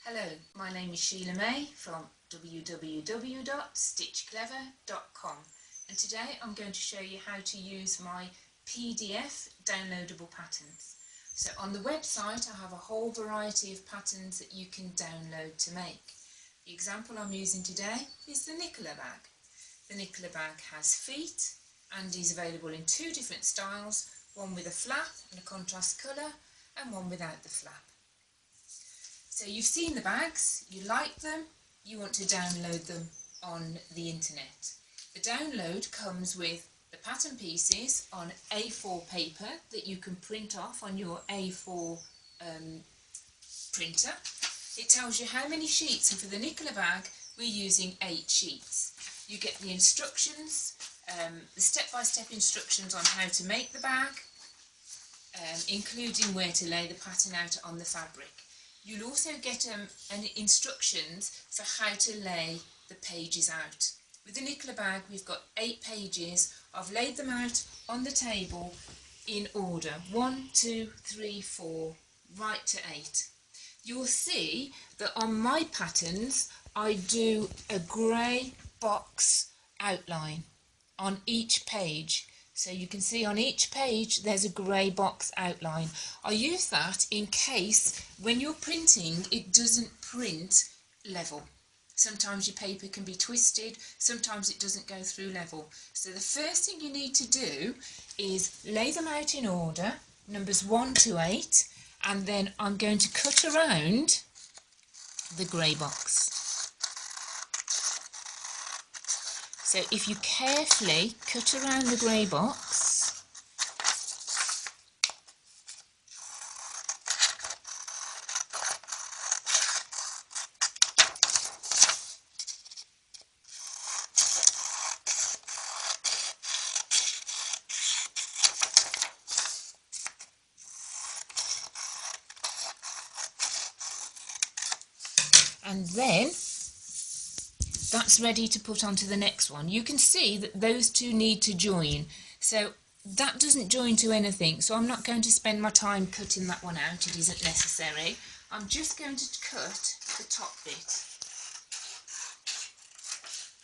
Hello, my name is Sheila-May from www.stitchclever.com, and today I'm going to show you how to use my PDF downloadable patterns. So on the website I have a whole variety of patterns that you can download to make. The example I'm using today is the Nicola bag. The Nicola bag has feet and is available in two different styles, one with a flap and a contrast colour and one without the flap. So you've seen the bags, you like them, you want to download them on the internet. The download comes with the pattern pieces on A4 paper that you can print off on your A4 printer. It tells you how many sheets, and for the Nicola bag we're using 8 sheets. You get the instructions, the step-by-step instructions on how to make the bag, including where to lay the pattern out on the fabric. You'll also get instructions for how to lay the pages out. With the Nicola bag we've got 8 pages. I've laid them out on the table in order, 1, 2, 3, 4, right to 8. You'll see that on my patterns I do a grey box outline on each page. So you can see on each page there's a grey box outline. I use that in case when you're printing it doesn't print level. Sometimes your paper can be twisted, sometimes it doesn't go through level. So the first thing you need to do is lay them out in order, numbers 1 to 8, and then I'm going to cut around the grey box. So if you carefully cut around the grey box, and then that's ready to put onto the next one. You can see that those two need to join, so that doesn't join to anything, so I'm not going to spend my time cutting that one out. It isn't necessary. I'm just going to cut the top bit,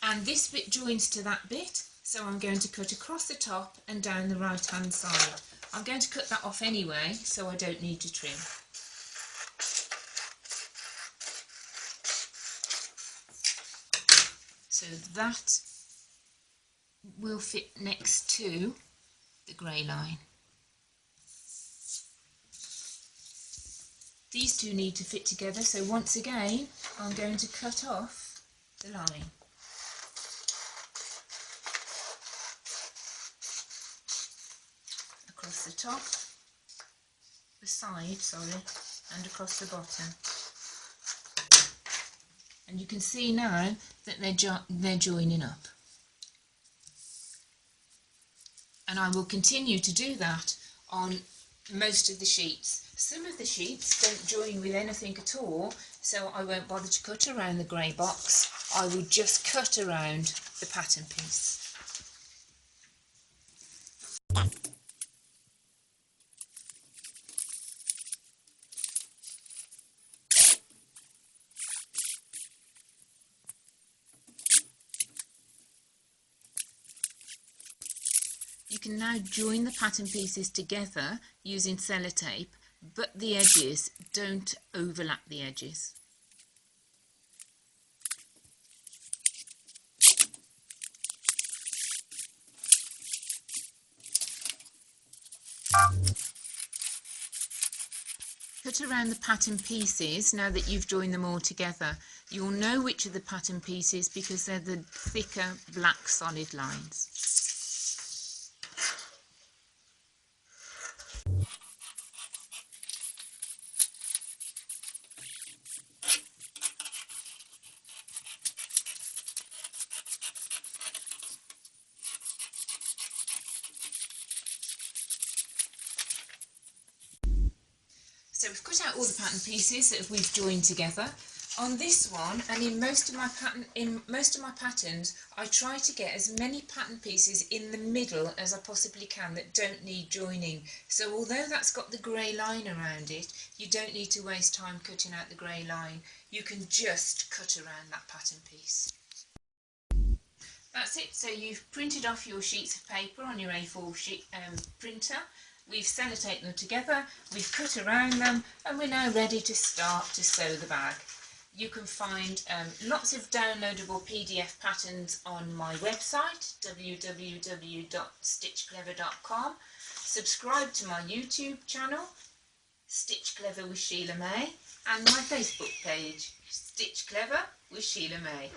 and this bit joins to that bit, so I'm going to cut across the top and down the right hand side. I'm going to cut that off anyway, so I don't need to trim. So that will fit next to the grey line. These two need to fit together, so once again I'm going to cut off the line. Across the top, the side, and across the bottom. And you can see now that they're joining up. And I will continue to do that on most of the sheets. Some of the sheets don't join with anything at all, so I won't bother to cut around the grey box. I will just cut around the pattern piece. You can now join the pattern pieces together using sellotape, but the edges don't overlap the edges. Cut around the pattern pieces now that you've joined them all together. You'll know which are the pattern pieces because they're the thicker black solid lines. So we've cut out all the pattern pieces that we've joined together. On this one, and in most of my patterns, I try to get as many pattern pieces in the middle as I possibly can that don't need joining. So although that's got the grey line around it, you don't need to waste time cutting out the grey line. You can just cut around that pattern piece. That's it. So you've printed off your sheets of paper on your A4 sheet printer. We've sellotaped them together, we've cut around them, and we're now ready to start to sew the bag. You can find lots of downloadable PDF patterns on my website, www.stitchclever.com. Subscribe to my YouTube channel, Stitch Clever with Sheila-May, and my Facebook page, Stitch Clever with Sheila-May.